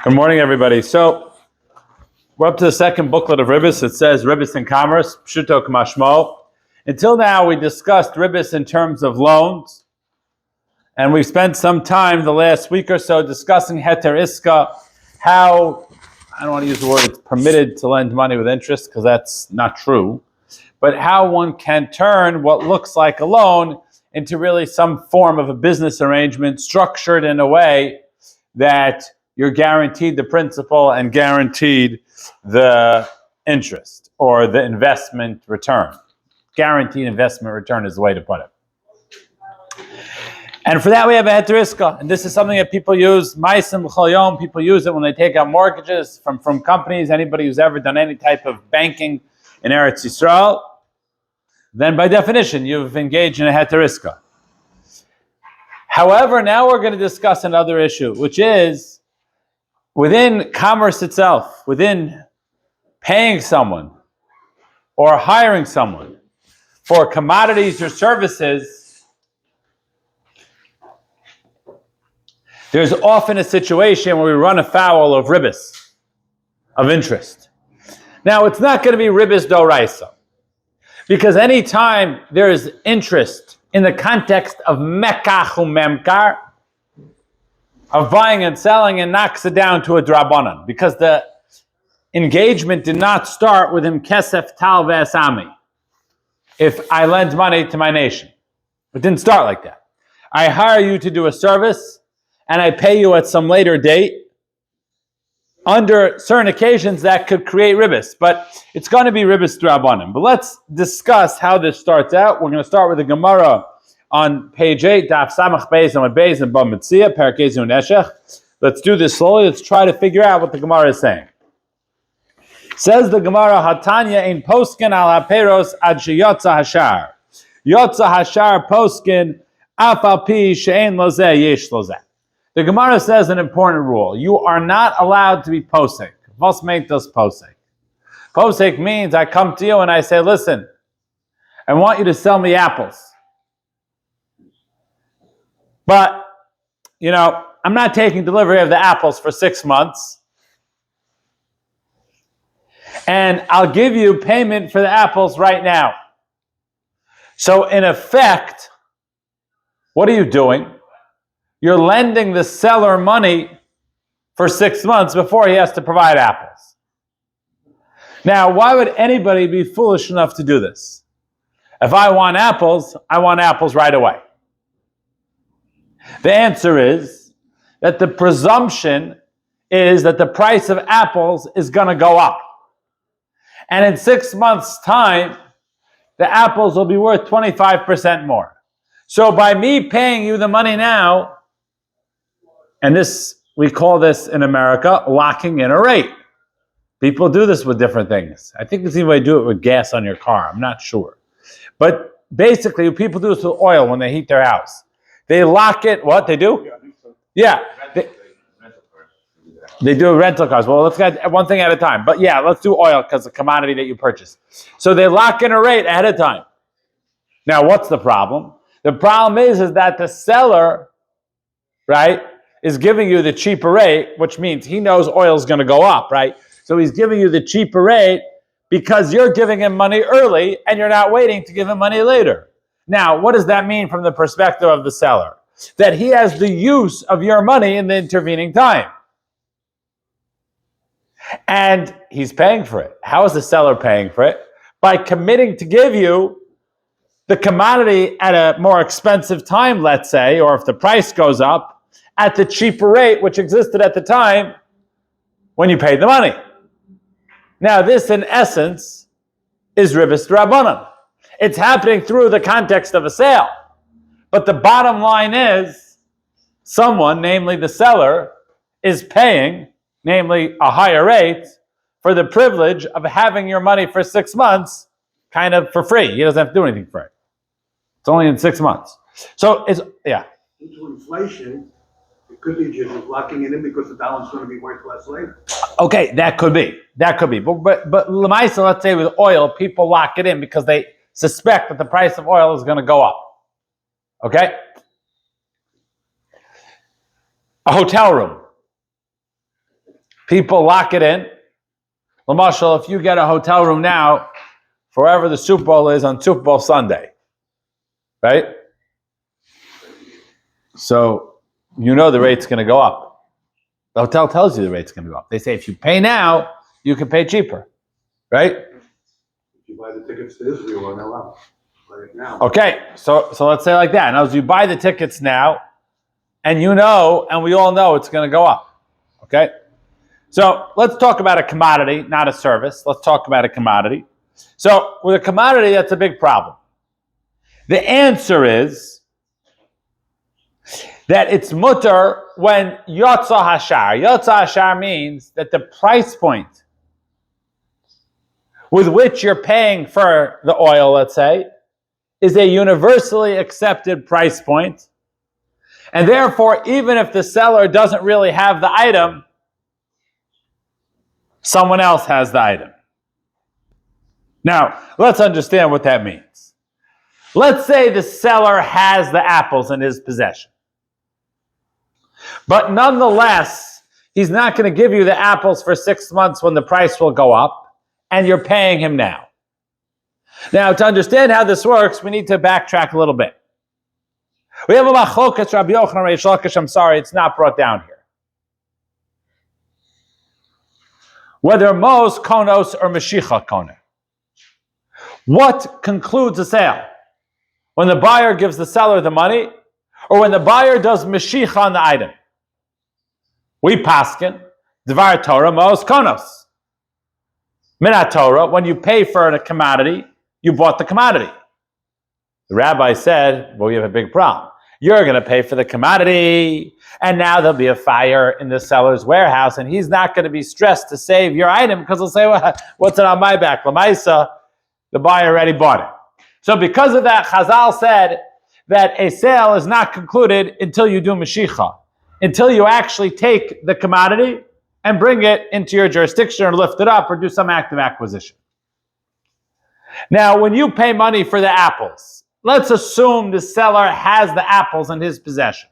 Good morning, everybody. So we're up to the second booklet of Ribbis. It says Ribbis in Commerce, Pshuto K'mashmo. Until now, we discussed Ribbis in terms of loans, and we've spent some time the last week or so discussing Heter Iska, how, I don't want to use the word it's permitted to lend money with interest, because that's not true, but how one can turn what looks like a loan into really some form of a business arrangement structured in a way that you're guaranteed the principal and guaranteed the interest or the investment return. Guaranteed investment return is the way to put it. And for that we have a heter iska, and this is something that people use, ma'asim l'chol yom, people use it when they take out mortgages from companies. Anybody who's ever done any type of banking in Eretz Yisrael, then by definition you've engaged in a heter iska. However, now we're going to discuss another issue, which is within commerce itself, within paying someone or hiring someone for commodities or services, there's often a situation where we run afoul of ribbis, of interest. Now, it's not going to be ribbis doraisa, because anytime there is interest in the context of mekach umemkar, of buying and selling, and knocks it down to a drabanan, because the engagement did not start with him kesef tal ve'asami. If I lend money to my nation, it didn't start like that. I hire you to do a service, and I pay you at some later date. Under certain occasions, that could create ribbis, but it's going to be ribbis drabanan. But let's discuss how this starts out. We're going to start with the Gemara on page 8, Daf Samach Beis and Beis and Bam Mitzia, Perkei Neshech. Let's do this slowly. Let's try to figure out what the Gemara is saying. Says the Gemara, Hatanya in poskin al haperos ad sheyotza hashar. Yotza hashar poskin af al pi she'en lozeh yesh lozeh. The Gemara says an important rule. You are not allowed to be posek. Vos meitos posek. Posek means I come to you and I say, listen, I want you to sell me apples. But, I'm not taking delivery of the apples for 6 months. And I'll give you payment for the apples right now. So in effect, what are you doing? You're lending the seller money for 6 months before he has to provide apples. Now, why would anybody be foolish enough to do this? If I want apples right away. The answer is that the presumption is that the price of apples is going to go up. And in 6 months' time, the apples will be worth 25% more. So by me paying you the money now, and this, we call this in America, locking in a rate. People do this with different things. I think it's even way to do it with gas on your car. I'm not sure. But basically, people do this with oil when they heat their house. They lock it. What they do? Yeah. They do rental cars. Well, let's get one thing at a time. But yeah, let's do oil because it's a commodity that you purchase. So they lock in a rate ahead of time. Now, what's the problem? The problem is that the seller, right, is giving you the cheaper rate, which means he knows oil is going to go up, right? So he's giving you the cheaper rate because you're giving him money early and you're not waiting to give him money later. Now, what does that mean from the perspective of the seller? That he has the use of your money in the intervening time. And he's paying for it. How is the seller paying for it? By committing to give you the commodity at a more expensive time, let's say, or if the price goes up, at the cheaper rate which existed at the time when you paid the money. Now, this in essence is ribbis drabanan. It's happening through the context of a sale. But the bottom line is someone, namely the seller, is paying, namely a higher rate, for the privilege of having your money for 6 months kind of for free. He doesn't have to do anything for it. It's only in 6 months. So it's, yeah. Into inflation, it could be just locking it in because the dollar's going to be worth less later. Okay, that could be. But Lamaisa, let's say with oil, people lock it in because they suspect that the price of oil is going to go up. Okay? A hotel room. People lock it in. L'mashal, if you get a hotel room now, forever the Super Bowl is on Super Bowl Sunday, right? So you know the rate's going to go up. The hotel tells you the rate's going to go up. They say if you pay now, you can pay cheaper, right? If you buy the tickets to Israel or LL, buy it now. Okay, so let's say like that. Now, as you buy the tickets now, and you know, and we all know it's going to go up, okay? So let's talk about a commodity, not a service. Let's talk about a commodity. So with a commodity, that's a big problem. The answer is that it's mutter when yotza hashar. Yotza hashar means that the price point with which you're paying for the oil, let's say, is a universally accepted price point. And therefore, even if the seller doesn't really have the item, someone else has the item. Now, let's understand what that means. Let's say the seller has the apples in his possession. But nonetheless, he's not going to give you the apples for 6 months when the price will go up, and you're paying him now. Now, to understand how this works, we need to backtrack a little bit. We have a machlokas Rabbi Yochanan Reish Lakish. I'm sorry, it's not brought down here. Whether mos konos or meshicha kona. What concludes a sale? When the buyer gives the seller the money, or when the buyer does meshicha on the item? We paskin, dvar Torah mos konos. Minat Torah, when you pay for a commodity, you bought the commodity. The rabbi said, well, we have a big problem. You're going to pay for the commodity, and now there'll be a fire in the seller's warehouse, and he's not going to be stressed to save your item because he'll say, well, what's it on my back? Lamaisa, the buyer already bought it. So because of that, Chazal said that a sale is not concluded until you do Mashicha, until you actually take the commodity and bring it into your jurisdiction or lift it up or do some act of acquisition. Now, when you pay money for the apples, let's assume the seller has the apples in his possession.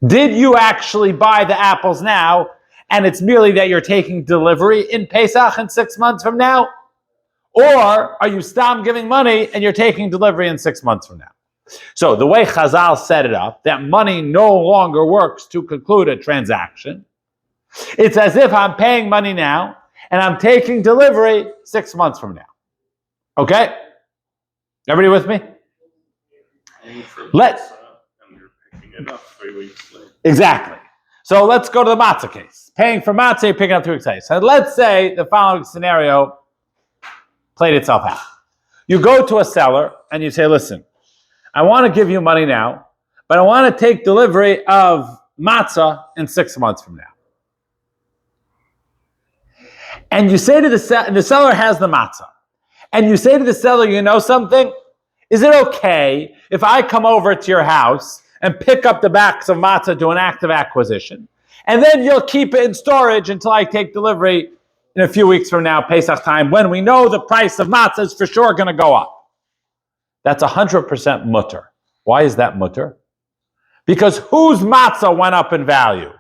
Did you actually buy the apples now, and it's merely that you're taking delivery in Pesach in 6 months from now? Or are you stam giving money and you're taking delivery in 6 months from now? So the way Chazal set it up, that money no longer works to conclude a transaction. It's as if I'm paying money now and I'm taking delivery 6 months from now. Okay? Everybody with me? Let's. And you're picking it up 3 weeks later. Exactly. So let's go to the matzah case. Paying for matzah, you're picking up 3 weeks later. So let's say the following scenario played itself out. You go to a seller and you say, listen, I want to give you money now, but I want to take delivery of matzah in 6 months from now. And you say to the seller has the matzah, and you say to the seller, you know something? Is it okay if I come over to your house and pick up the bags of matzah, do an act of acquisition, and then you'll keep it in storage until I take delivery in a few weeks from now, Pesach time, when we know the price of matzah is for sure going to go up? That's 100% mutter. Why is that mutter? Because whose matzah went up in value?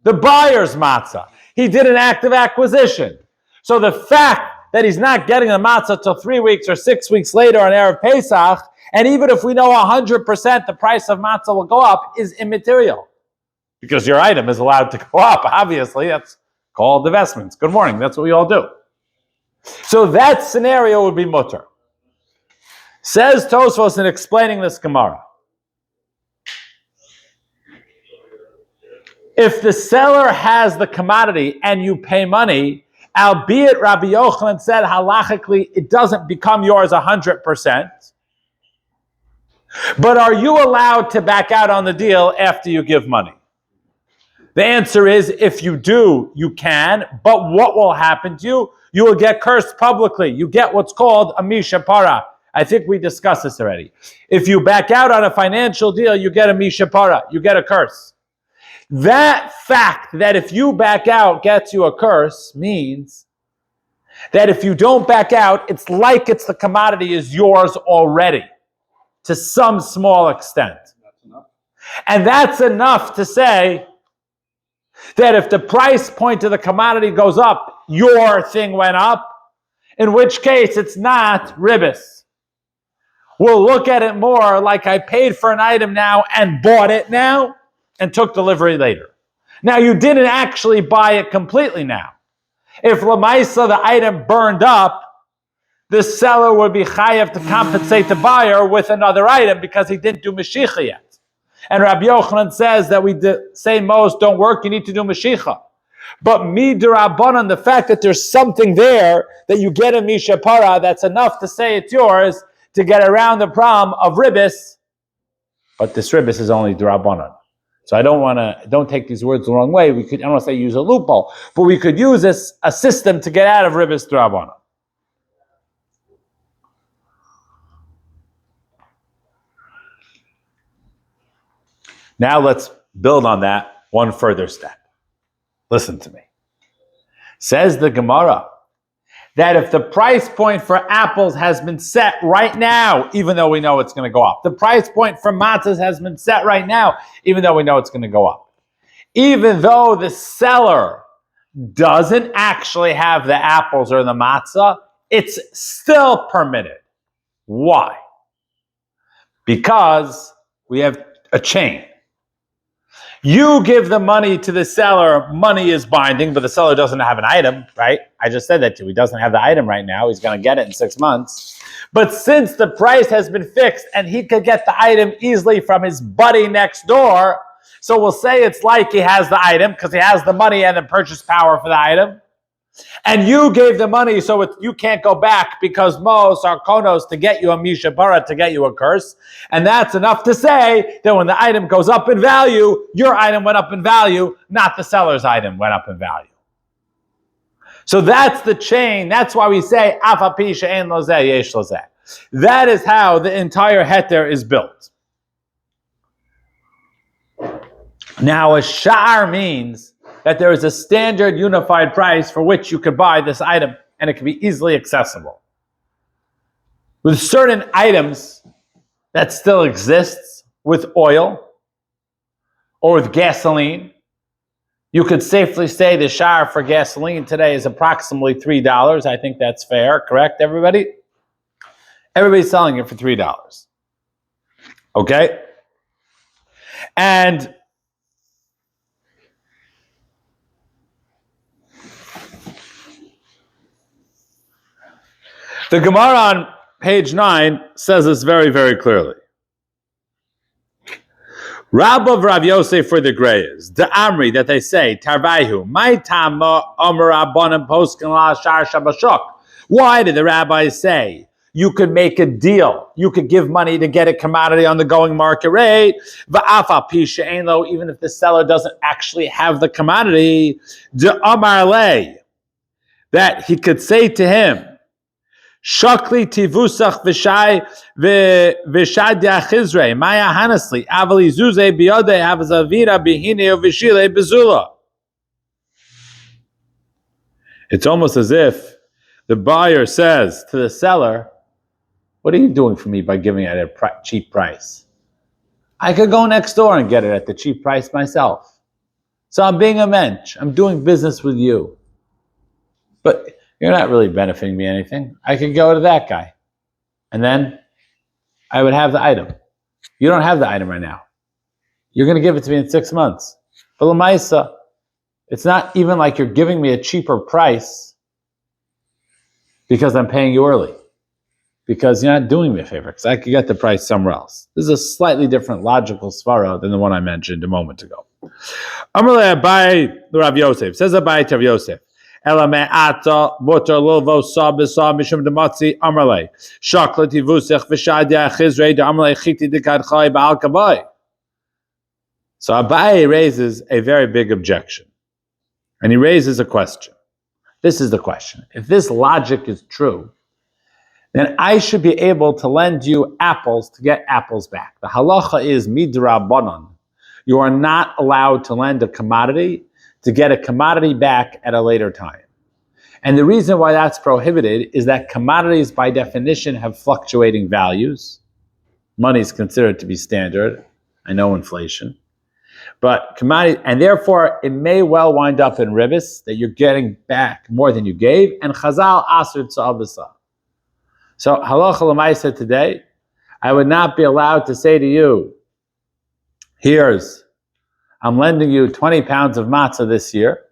The buyer's matzah. He did an act of acquisition. So the fact that he's not getting the matzah till 3 weeks or 6 weeks later on Erev Pesach, and even if we know 100% the price of matzah will go up, is immaterial. Because your item is allowed to go up, obviously. That's called divestments. Good morning. That's what we all do. So that scenario would be mutter. Says Tosfos in explaining this Gemara. If the seller has the commodity and you pay money, albeit Rabbi Yochanan said halachically it doesn't become yours 100%, but are you allowed to back out on the deal after you give money? The answer is, if you do, you can, but what will happen to you? You will get cursed publicly. You get what's called a mishapara. I think we discussed this already. If you back out on a financial deal, you get a mishapara. You get a curse. That fact that if you back out gets you a curse means that if you don't back out, it's like the commodity is yours already to some small extent. That's enough. And that's enough to say that if the price point of the commodity goes up, your thing went up, in which case it's not ribis. We'll look at it more like I paid for an item now and bought it now and took delivery later. Now, you didn't actually buy it completely now. If Lamaisa, the item burned up, the seller would be chayav to compensate the buyer with another item because he didn't do Mashiach yet. And Rabbi Yochanan says that say most don't work, you need to do Mashiach. But midrabanan, the fact that there's something there that you get a mishapara, that's enough to say it's yours to get around the problem of ribis. But this ribis is only drabanan. So don't take these words the wrong way. I don't want to say use a loophole, but we could use a system to get out of ribis drabanan. Now let's build on that one further step. Listen to me. Says the Gemara that if the price point for apples has been set right now, even though we know it's going to go up, the price point for matzahs has been set right now, even though we know it's going to go up, even though the seller doesn't actually have the apples or the matzah, it's still permitted. Why? Because we have a chain. You give the money to the seller, money is binding, but the seller doesn't have an item, right? I just said that to you. He doesn't have the item right now. He's going to get it in 6 months. But since the price has been fixed and he could get the item easily from his buddy next door, so we'll say it's like he has the item because he has the money and the purchase power for the item. And you gave the money, so you can't go back because Mo Sarkonos to get you a Misha Bara, to get you a curse. And that's enough to say that when the item goes up in value, your item went up in value, not the seller's item went up in value. So that's the chain. That's why we say, Afa Pisha Ein Lozeh Yesh Lozeh. That is how the entire heter is built. Now, a sha'ar means that there is a standard unified price for which you could buy this item, and it can be easily accessible. With certain items that still exists, with oil or with gasoline, you could safely say the sha'ar for gasoline today is approximately $3. I think that's fair, correct, everybody? Everybody's selling it for $3. Okay? And the Gemara on page 9 says this very, very clearly. Rabba of Rav Yosef for the Greyas, the Amri that they say, Tarvaihu, my tama Amar Rabbanan poskin la shar shabashok. Why did the rabbis say you could make a deal? You could give money to get a commodity on the going market rate. Va'afa pisha ein lo, even if the seller doesn't actually have the commodity. De Amar le, that he could say to him, Shakli tivusach v'shadya chizrei maya hanasli avali zuze biyode havzavira bihine v'shile bezula. It's almost as if the buyer says to the seller, "What are you doing for me by giving it at a cheap price? I could go next door and get it at the cheap price myself. So I'm being a mensch. I'm doing business with you, but you're not really benefiting me anything. I could go to that guy, and then I would have the item. You don't have the item right now. You're going to give it to me in 6 months. But Lamaisa, it's not even like you're giving me a cheaper price because I'm paying you early. Because you're not doing me a favor, because I could get the price somewhere else." This is a slightly different logical svara than the one I mentioned a moment ago. Amalei Abai Rav Yosef, says Abai to Rav Yosef, Elame'ata butter lilvo sa b'sa mishum dematzi amalei shaklati vusech v'shadya chizrei de amalei chiti dekadchai ba'al kabai. So Abai raises a very big objection, and he raises a question. This is the question. If this logic is true, then I should be able to lend you apples to get apples back. The halacha is midrabanan. You are not allowed to lend a commodity to get a commodity back at a later time. And the reason why that's prohibited is that commodities by definition have fluctuating values. Money is considered to be standard. I know inflation. But commodity, and therefore it may well wind up in ribis that you're getting back more than you gave, and chazal asur tza'avasa. So halacha l'maisa today, I would not be allowed to say to you, I'm lending you 20 pounds of matzah this year,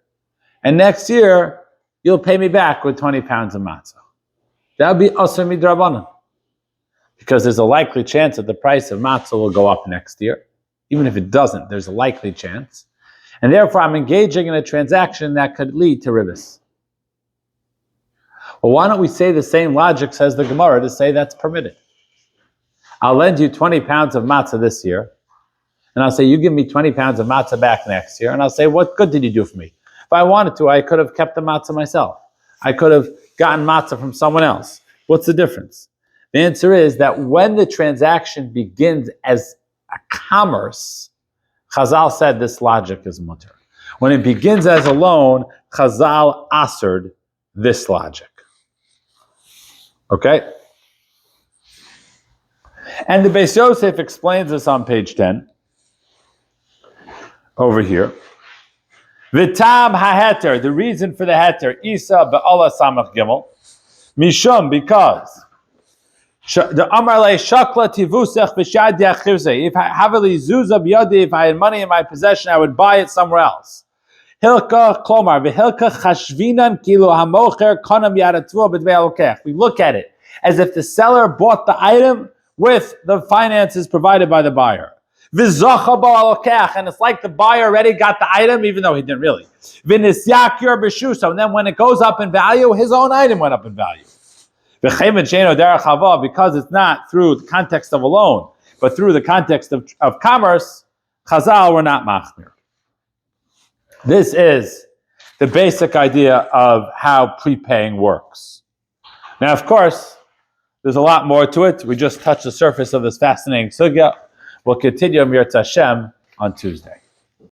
and next year you'll pay me back with 20 pounds of matzah. That would be asur midrabanan, because there's a likely chance that the price of matzah will go up next year. Even if it doesn't, there's a likely chance. And therefore, I'm engaging in a transaction that could lead to ribis. Well, why don't we say the same logic, says the Gemara, to say that's permitted? I'll lend you 20 pounds of matzah this year, and I'll say, you give me 20 pounds of matzah back next year, and I'll say, what good did you do for me? If I wanted to, I could have kept the matzah myself. I could have gotten matzah from someone else. What's the difference? The answer is that when the transaction begins as a commerce, Chazal said this logic is mutter. When it begins as a loan, Chazal assered this logic. Okay? And the Beis Yosef explains this on page 10. Over here. V'tam ha-heter, the reason for the heter, Isa be'ala samach gimel, mishum, because the Amar le shakla tivusech v'shad yachirze. If I have a zuzah b'yadi, if I had money in my possession, I would buy it somewhere else. Hilka klomar v'hilka chashvinan kilo hamocher konam yadatua b'dvei alokech. We look at it as if the seller bought the item with the finances provided by the buyer. V'zocha bo alokech, and it's like the buyer already got the item, even though he didn't really. V'nisyakir b'shuso, and then when it goes up in value, his own item went up in value. Because it's not through the context of a loan, but through the context of commerce, Chazal were not machmir. This is the basic idea of how prepaying works. Now, of course, there's a lot more to it. We just touched the surface of this fascinating sugya. We'll continue Mir Hashem on Tuesday.